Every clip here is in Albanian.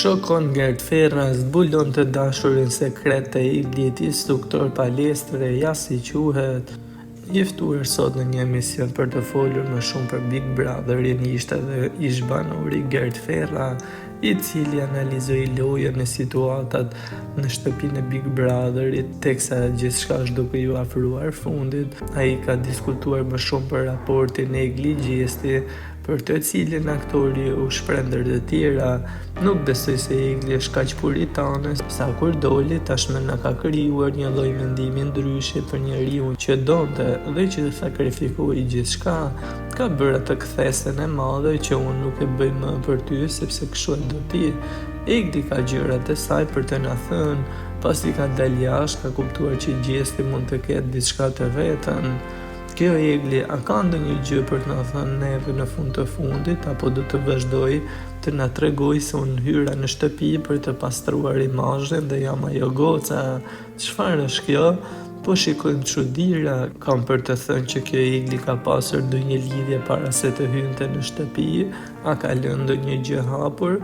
Shokon Gert Ferra zbulon të dashurin sekret të Iglit, instruktor palestre, ja si quhet. I ftuar sot në një emision për të folur më shumë për Big Brotherin ishte dhe ish banori Gert Ferra, i cili analizoi lojën e situatat në shtëpinë e Big Brotherit, teksa gjithçka është duke ju afruar fundit. Ai ka diskutuar më shumë për raportin e Igli Gjesti, për të cilin aktori u shprender të tjera. Nuk besoj se Igli është kaq puritane, sa kur doli tashmë na ka krijuar një lloj mendimi ndryshe për njeriu që donte dhe që sakrifikoi gjithçka. Ka bërë atë kthesen e madhe që unë nuk e bëj më për ty sepse kështu e do ti. Igli ka gjërat e saj për të na thënë, pasi ka dalë jashtë, ka kuptuar që Gjesti mund të ketë diçka të vetën. Kjo Igli, a ka ndonjë gjë për të na thënë neve në fund të fundit, apo do të vazhdoj të na tregoj se unë hyra në shtëpi për të pastruar imazhin dhe jam ajo goca? Çfarë është kjo? Po shikojmë çuditëra, kam për të thënë që kjo Igli ka pasur ndonjë lidhje para se të hynte në shtëpi, a ka lënë ndonjë gjë hapur?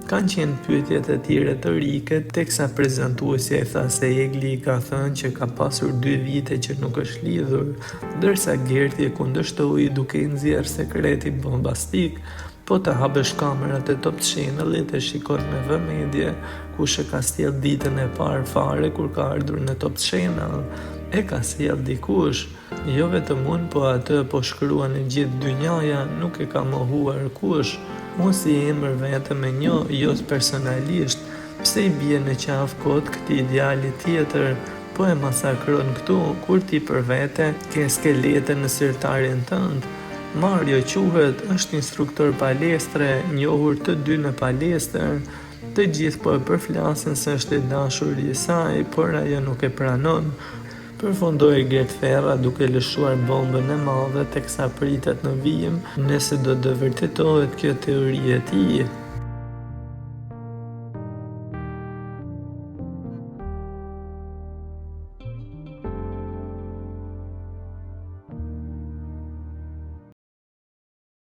Kanë qenë pyetjet e tjera të rike, teksa prezantuesja e tha se Igli ka thënë që ka pasur 2 vite që nuk është lidhur, ndërsa Gerti e kundërshtoi duke i nxjerrë sekretin bombastik. Po të hapësh kamerat e Top Channel-it e shikon me vëmendje kush e ka sjell ditën e parë fare kur ka ardhur në Top Channel. E ka sjell dikush, jo vetëm unë, po atë po shkruan e gjithë dynjaja, nuk e ka mohuar kush. Mos i emër vetëm e një, jo personalisht, pse i bie në qafë kot këtij djali tjetër, po e masakron këtu, kur ti për vete ke skelete në sirtarin tënd. Mario quhet, është instruktor palestre, njohur të dy në palestër. Të gjithë po e përflasin se është i dashuri i saj, por ajo nuk e pranon. Përfundoi Gert Ferra duke lëshuar bombën e madhe teksa pritet në vijim nëse do të vërtetohet kjo teori e tij.